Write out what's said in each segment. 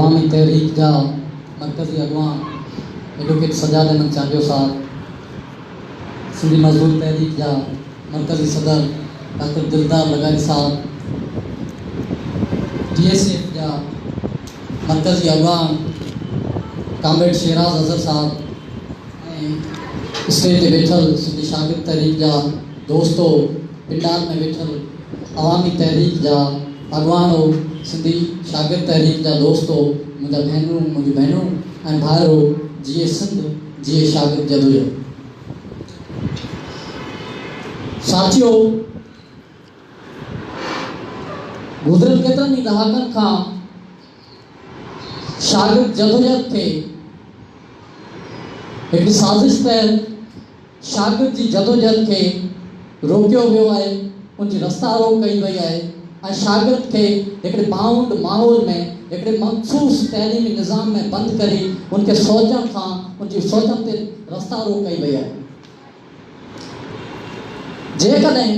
अवामी तहरीक जा मरकज़ी अगवान एडवोकेट सजाद अहमद चांडियो साहब, सिंधी मजदूर तहरीक जा मरकज़ी सदर डॉक्टर दिलदार लगारी साहब, DSF जा मरकज़ी अगवान कामरेड शेराज अज़हर साहब, स्टेज ते वेठल सिंधी शागिर्द तहरीक जा दोस्तों, पिंडार में वेठल अवामी तहरीक जा अगवानो, सिंधी शागिर्द तहरीक जा दोस्तों, मुझा भेनरूं मुझी भेनूं ऐं भाइरो, जिए सिंध जिए शागिर्द जदोजहद। साथियों, गुज़िरियल केतिरनि ई ॾहाकनि खां शागिर्द जदोजहद खे हिकड़ी साज़िश तहत शागिर्द जी जदोजहद खे रोकियो वियो आहे, उनजी रस्ता रोक कई वई आहे ऐं शागिर्द खे हिकिड़े बाउंड माहौल में हिकिड़े मखसूस तइलीमी निज़ाम में बंदि करे उनके सोचण खां उनजी सोचण ते रस्ता रोक कई वई आहे। जेकॾहिं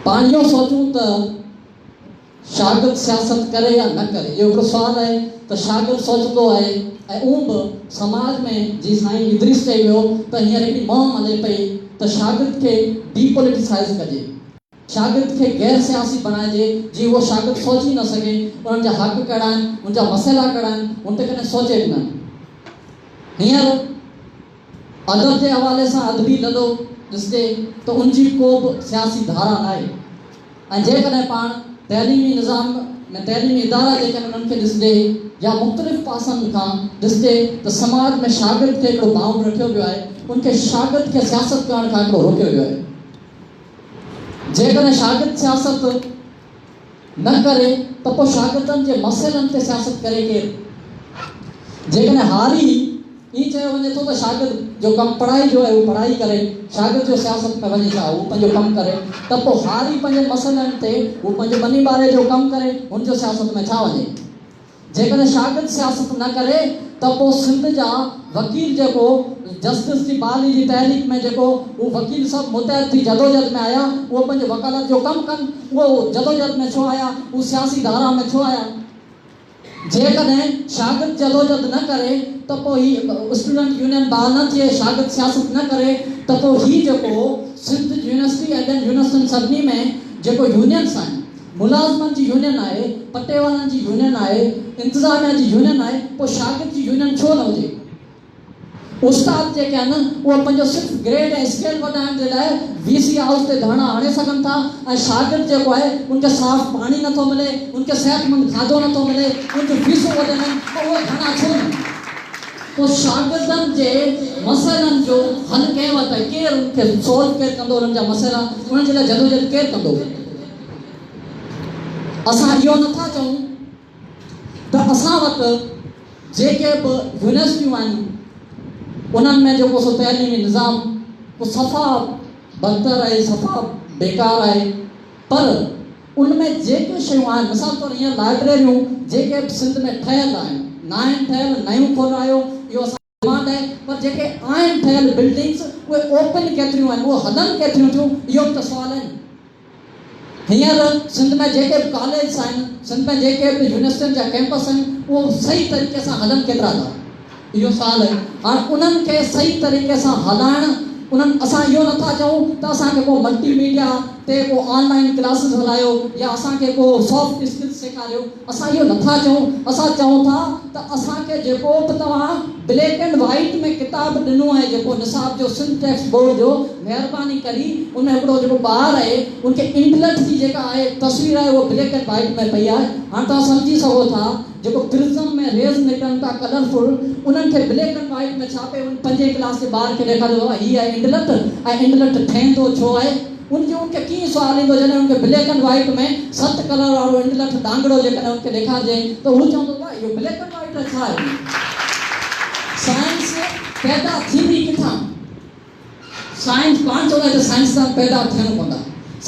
पाण इहो सोचूं त शागिर्द सियासत करे या न करे, इहो हिकिड़ो सुवालु आहे त शागिर्द सोचंदो आहे ऐं उहो बि समाज में जी साईं इदरीस चई वियो त हींअर हिकिड़ी मुहिम हले पई त शागिर्द खे डीपोलिटिसाइज़ कजे, शागिर्द खे गैर सियासी बणाइजे, जीअं उहो शागिर्द सोची न सघे उन्हनि जा हक़ कहिड़ा आहिनि, उनजा मसइला कहिड़ा आहिनि, उन ते कॾहिं सोचे बि न। हींअर अदब जे हवाले सां अदबी लॾो ॾिसजे त उनजी को बि सियासी धारा न आहे ऐं जेकॾहिं पाण तइलीमी निज़ाम में तइलीमी इदारा जेके उन्हनि खे ॾिसजे या मुख़्तलिफ़ पासनि खां ॾिसजे त समाज में शागिर्द खे हिकिड़ो बाउंड रखियो वियो आहे, उनखे शागिर्द खे सियासत करण खां हिकिड़ो रोकियो वियो आहे। जेकॾहिं शागिर्द सियासत न करे त पोइ शागिर्दनि जे मसइलनि ते सियासत करे केरु? जेकॾहिं हारी ईअं चयो वञे थो त शागिर्द जो कमु पढ़ाई जो आहे उहो पढ़ाई करे, शागिर्द जो सियासत में वञे छा उहो पंहिंजो कमु करे, त पोइ हारी पंहिंजे मसइलनि ते उहो पंहिंजो बनी ॿारे जो कमु करे, हुनजो सियासत में छा वञे? जेकॾहिं शागिर्द सियासत न करे त पोइ सिंध जा वकील जेको जस्टिस जी बहाली जी तहरीक में जेको उहो वकील सभु मुतहद थी जदोजहद में आया, उहो पंहिंजे वकालत जो कमु कनि, उहो जदोजहद में छो आया, उहो सियासी धारा में छो आया? जेकॾहिं शागिर्द जदोजहद न करे त पोइ ही स्टूडेंट यूनियन बहाल न थिए, शागिर्द सियासत न करे त पोइ ही जेको सिंध यूनिवर्सिटी ऐं ॿियनि यूनिवर्सिटियुनि सभिनी में जेको यूनियन्स आहिनि, मुलाज़िमनि जी यूनियन आहे, पटे वारनि जी यूनियन आहे, इंतिज़ामिया जी यूनियन आहे, पोइ शागिर्द जी यूनियन छो न हुजे? उस्ताद जेके आहिनि उहे पंहिंजो सिर्फ़ु ग्रेड ऐं स्केल वधाइण जे लाइ VC हाउस ते धरना हणे सघनि था ऐं शागिर्द जेको आहे उनखे साफ़ पाणी नथो मिले, उनखे सिहतमंद खाधो नथो मिले, उनजूं फीसूं वधनि आहिनि, त उहे धरना छो न? पोइ शागिर्दनि जे मसइलनि जो हल कंहिं वटि आहे? केरु उनखे सोल्व केरु कंदो? उन्हनि जा मसइला उन्हनि जे लाइ जदोजहद केरु कंदो? असां इहो नथा चऊं त असां वटि जेके बि यूनिवर्सिटियूं आहिनि उन्हनि में जेको सो तइलीमी निज़ाम उहो सफ़ा बदतर आहे, सफ़ा बेकार आहे, पर उनमें जेके शयूं आहिनि, मिसाल तौरु हीअं लाइब्रेरियूं जेके सिंध में ठहियल आहिनि, न आहिनि ठहियल, नयूं खोलायो, इहो असां डिमांड आहे, पर जेके आहिनि ठहियल बिल्डिंग्स उहे ओपन केतिरियूं आहिनि, उहे हलनि केतिरियूं थियूं, इहो बि त सुवालु आहिनि। हींअर सिंध में जेके बि कॉलेज आहिनि, सिंध में जेके बि यूनिवर्सिटियुनि जा कैंपस आहिनि, उहो सही तरीक़े सां हलनि केतिरा था, इहो सुवालु आहे। हाणे उन्हनि खे सही तरीक़े सां हलाइण, उन्हनि असां इहो नथा चऊं त असांखे को मल्टीमीडिया ते को ऑनलाइन क्लासिस हलायो या असांखे को सॉफ्ट स्किल्स सेखारियो, असां इहो नथा चऊं। असां चऊं था त असांखे जेको बि तव्हां ब्लैक एंड वाइट में किताब ॾिनो आहे, जेको निसाब जो सिंध टेक्स्ट बोर्ड जो, महिरबानी करी उन हिकिड़ो जेको ॿार आहे उनखे इंटलेक्ट जी जेका आहे तस्वीर आहे उहो ब्लैक एंड वाइट में पई आहे। हाणे तव्हां सम्झी सघो था जेको प्रिज़म में रेज़ निकिरनि था कलरफुल, उन्हनि खे ब्लैक एंड वाइट में छापे उन 5वीं क्लास जे ॿार खे ॾेखारियो आहे हीअ आहे इंटलेक्ट, ऐं इंटलेक्ट ठहंदो छो आहे? उनखे कीअं सुवालु ईंदो जॾहिं उनखे ब्लैक एंड वाइट में 7 कलर वारो इंटलेक्ट डांगड़ो जेकॾहिं उनखे ॾेखारिजे त हू चवंदो आहे इहो ब्लैक एंड वाइट छा आहे? साइंस पैदा थींदी किथां? साइंस पाण चवंदा त साइंसदान पैदा थियणु पवंदा।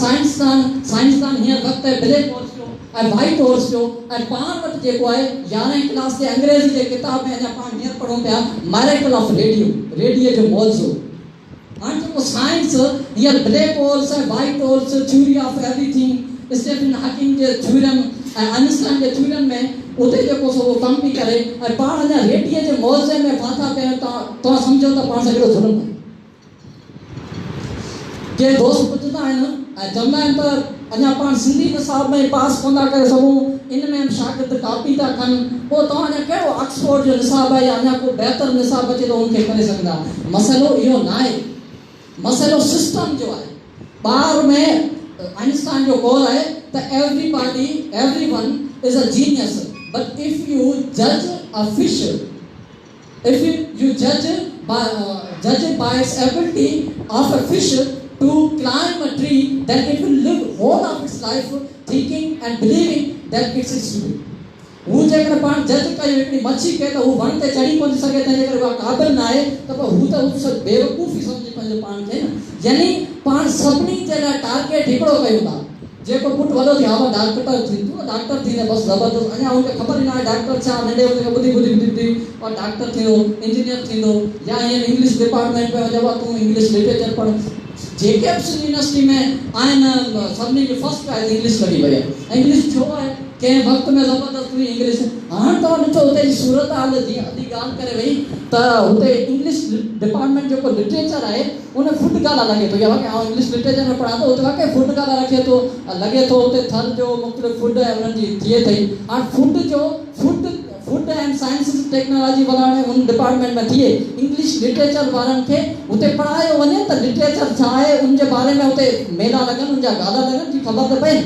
साइंसदान हींअर वक़्तु आहे ब्लैक हॉर्स जो ऐं वाइट हॉर्स जो, ऐं पाण वटि जेको आहे 11वीं क्लास जे अंग्रेज़ी जे किताब में अञा पाण हींअर पढ़ूं पिया मैरेकल ऑफ रेडियो जो मौज़ू। हाणे जेको साइंस हींअर ब्लैक होल्स ऐं white holes, theory of everything, Stephen Hawking जे थ्योरम आइंस्टाइन के थ्योरम में उते जेको सो कम भी करे ऐं पाण अञा रेडीअ जे मौज़े में फाथा कयूं तव्हां सम्झो त पाण सां कहिड़ो ज़ुल्म आहे। के दोस्त पुछंदा आहिनि ऐं चवंदा आहिनि त अञा पाण सिंधी निसाब में पास कोन था करे सघूं, इन में शागिर्द कापी था कनि, पोइ तव्हां अञा कहिड़ो ऑक्सफोर्ड जो निसाब आहे या अञा को बहितर निसाब अचे त उनखे करे सघंदा। मसइलो इहो न आहे, मसइलो सिस्टम जो आहे। ॿार में आइंस्टाइन जो कॉल है that everyone is a genius, but if you judge a fish, if you judge by its ability of a fish to climb a tree, then it will live whole of its life thinking and believing that it's stupid. हू जेकर पाण जज कयो हिकिड़ी मच्छी खे त हू वण ते चढ़ी कोन सघे, तंहिंजे करे उहा क़ाबिल न आहे, त पोइ हू त बेवकूफ़ी सम्झी पंहिंजे पाण खे न। यानी पाण सभिनी जे लाइ टारगेट हिकिड़ो कयूं था। जेको पुटु वॾो थियो आहे डॉक्टर थींदो, डॉक्टर थींदे बसि ज़बरदस्त, अञा हुनखे ख़बर ई न आहे डॉक्टर छा, नंढे हूंदे खां ॿुधी और डॉक्टर थींदो, इंजीनियर थींदो, या हीअं इंग्लिश डिपार्टमेंट में वञो तूं इंग्लिश लिटरेचर पढ़। जेके बि सिंधी यूनिवर्सिटी में आहिनि सभिनी जो फर्स्ट प्राइज़ इंग्लिश लॻी वई आहे। इंग्लिश छो आहे? कंहिं वक़्त में ज़बरदस्त हुई इंग्लिश। हाणे तव्हां ॾिठो हुते जी सूरत हाल जीअं अॼु ॻाल्हि करे वई त हुते इंग्लिश डिपार्टमेंट जेको लिटरेचर आहे उन फुड गाला लॻे थो, या वाक़ई इंग्लिश लिटरेचर में पढ़ा थो हुते वाक़ई फुड गाला रखे थो, लॻे थो हुते थर जो मुख़्तलिफ़ फुड आहे उन्हनि जी थिए थी। हाणे फूड एंड साइंसिस टेक्नोलॉजी वारा उन डिपार्टमेंट में थिए, इंग्लिश लिटरेचर वारनि खे हुते पढ़ायो वञे त लिटरेचर छा आहे उनजे बारे में हुते मेला लॻनि, उनजा गाला लॻनि जी ख़बर त पए।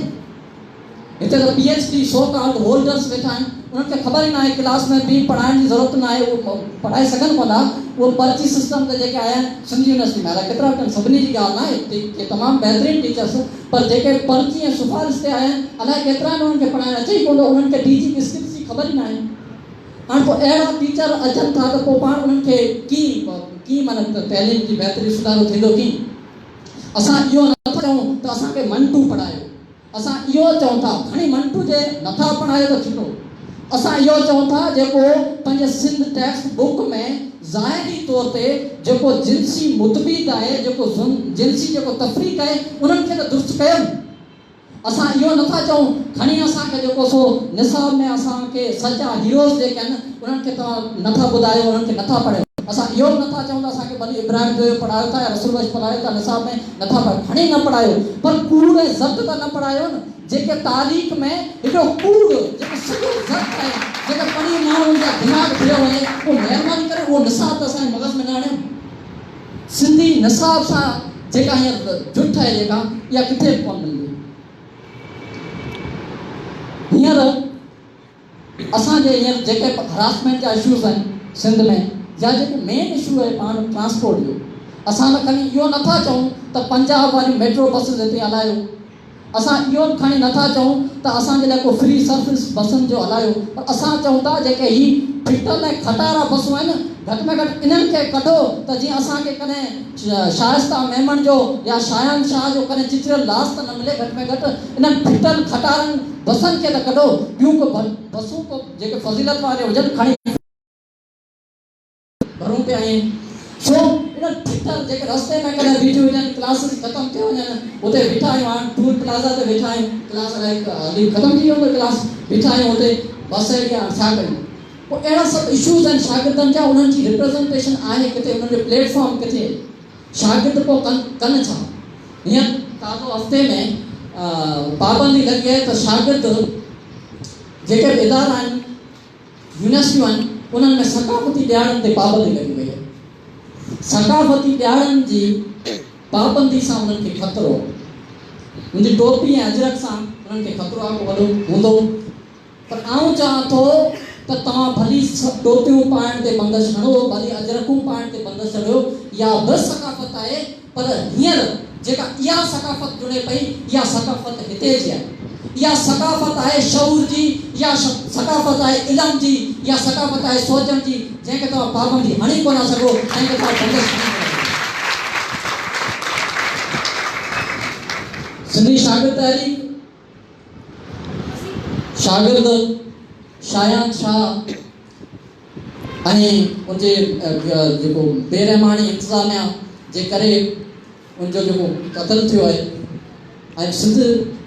हिते त PhD सो कॉल्ड होल्डर्स वेठा आहिनि, उन्हनि खे ख़बर ई न आहे, क्लास में बि पढ़ाइण जी ज़रूरत न आहे, उहो पढ़ाए सघनि कोन था। उहो पर्ची सिस्टम ते जेके आया आहिनि सिंधी यूनिवर्सिटी में, हालांकि केतिरा अथनि, सभिनी जी ॻाल्हि न आहे कि तमामु बहितरीनु टीचर्स, पर जेके पर्ची ऐं सिफारिश ते आया आहिनि अलाए केतिरा उन्हनि खे पढ़ाइण अचे ई कोन थो, उन्हनि खे टीचिंग स्किल्स जी ख़बर ई न आहे। हाणे पोइ अहिड़ा टीचर अचनि था त पोइ पाण उन्हनि खे कीअं माना तइलीम जी बहितरी सुधारो थींदो कीअं? असां इहो नथा चऊं त असांखे मंटू पढ़ायो, असां इहो चऊं था खणी मंटू जे नथा पढ़ायो त थींदो। असां इहो चऊं था जेको पंहिंजे सिंध टेक्स्ट बुक में ज़ाहिरी तौर ते जेको जिनसी मुतबीद आहे, जेको जिनसी जेको तफ़रीक़ आहे उन्हनि खे त दुरुस्त कयो। असां इहो नथा चऊं खणी असांखे जेको सो निसाब में असांखे सचा हीरोज़ जेके आहिनि उन्हनि खे तव्हां नथा ॿुधायो, उन्हनि खे नथा पढ़ियो। असां इहो नथा चऊं त असांखे भली इब्राहिम जो पढ़ायो था या रसूल पढ़ायो था, निसाब में नथा पढ़ायो, खणी न पढ़ायो, पर कूड़ ऐं ज़ब्त त न पढ़ायो न। जेके तारीख़ में हिकिड़ो कूड़ जेको सॼो ज़ब्त आहे, जेके पढ़ी माण्हुनि जा दिमाग़ फिरियो वञे, उहो महिरबानी करे उहो निसाब त असांजे मग़ज़ में न आणियो। सिंधी निसाब सां जेका हींअर जुठ आहे जेका इहा किथे बि कोन मिलंदी। हींअर असांजे हींअर जेके हरासमेंट जा इशूज़ आहिनि सिंध में, या जेको मेन इशू आहे पाण ट्रांसपोर्ट जो, असां न खणी इहो नथा चऊं त पंजाब वारी मेट्रो बसिस हिते हलायो, असां इहो खणी नथा चऊं त असांजे लाइ को फ्री सर्विस बसुनि जो हलायो, पर असां चऊं था जेके ही फिटल ऐं खटारा बसूं आहिनि घटि में घटि इन्हनि खे कढो त जीअं असांखे कॾहिं शाइस्ता मेमन जो या शायान शाह जो कॾहिं चिचरियल लाश त न मिले, घटि में घटि इन्हनि फिटल खटारनि बसनि खे त कढो। ॿियूं को बसूं को जेके फज़ीलत वारे हुजनि खणी भरूं पिया आहिनि, छो इन्हनि फिटल जेके रस्ते में कॾहिं बीठी हुजनि, क्लासिस ख़तमु थियो वञनि, हुते बीठा आहियूं, हाणे टूल प्लाज़ा ते वेठा आहियूं, क्लास हली ख़तमु थी वियो क्लास, बीठा आहियूं हुते बस अहिड़ी आहे, छा कयूं? पोइ अहिड़ा सभु इशूज़ आहिनि शागिर्दनि जा, उन्हनि जी रिप्रेज़ेंटेशन आहे किथे, उन्हनि जो प्लेटफॉर्म किथे, शागिर्द पोइ कनि छा? हीअं ताज़ो हफ़्ते में पाबंदी लॻी आहे त शागिर्द जेके बि इदारा आहिनि, यूनिवर्सिटियूं आहिनि, उन्हनि में सकाफ़ती ॾियारनि ते पाबंदी लॻी वई आहे। सकाफ़ती ॾियारनि जी पाबंदी सां उन्हनि खे ख़तरो, मुंहिंजी टोपी ऐं अजरक सां उन्हनि खे ख़तरो आहे को वॾो हूंदो, पर आउं चाहियां थो त तव्हां भली टोपियूं पाइण ते बंदिश हणो, भली अजरकूं पाइण ते बंदिश हणो, या बि सकाफ़त आहे, पर हींअर जेका इहा सकाफ़त जुड़े पई, इहा सकाफ़त हिते जी आहे, इहा सकाफ़त आहे शऊर जी, इहा सकाफ़त आहे इल्म जी, इहा सकाफ़त आहे सोचण जी, जंहिंखे तव्हां पाबंदी हणी कोन सघो, जंहिंखे तव्हां बंदिश हणी कोन सघो। सिंधी शागिर्द तहरीक, शागिर्द शायान शाह ऐं उनजे जेको बेरहमानी इंतज़ामिया जे करे उनजो जेको क़त्ल थियो आहे, ऐं सिंध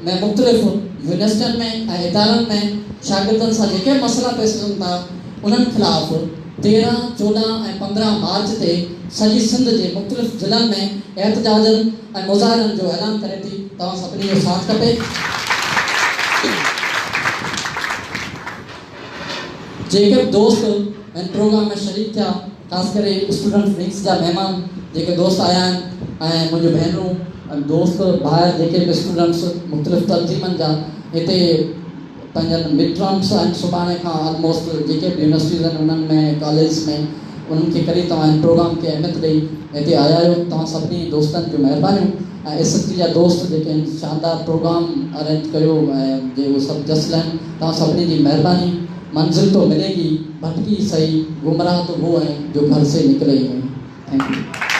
में मुख़्तलिफ़ यूनिवर्सिटियुनि में ऐं इदारनि में शागिर्दनि सां जेके मसइला पेश कनि था उन्हनि ख़िलाफ़ 13, 14 ऐं 15 मार्च ते सॼी सिंध जे मुख़्तलिफ़ ज़िलनि में एहतजाजनि ऐं मुज़ाहिरनि जो ऐलान करे थी। तव्हां सभिनी जो साथ खपे। जेके बि दोस्त हिन प्रोग्राम में शरीक थिया, ख़ासि करे स्टूडेंट विंग्स जा महिमान जेके दोस्त आया आहिनि ऐं मुंहिंजूं भेनरूं ऐं दोस्त ॿाहिरि जेके बि स्टूडेंट्स मुख़्तलिफ़ तंज़ीमनि जा हिते पंहिंजनि मिड टर्म्स आहिनि सुभाणे खां ऑलमोस्ट जेके बि यूनिवर्सिटीज़ आहिनि उन्हनि में कॉलेज में उन्हनि खे करे तव्हां हिन प्रोग्राम खे अहमियत ॾेई हिते आया आहियो। तव्हां सभिनी दोस्तनि जूं महिरबानियूं ऐं SST जा दोस्त जेके आहिनि शानदार प्रोग्राम अरेंज कयो ऐं जे उहे सभु जस्ट आहिनि, तव्हां सभिनी जी महिरबानी। मंज़िल तो मिलेगी भटकी सही, गुमराह तो वो है जो घर से निकले ही नहीं। Thank U.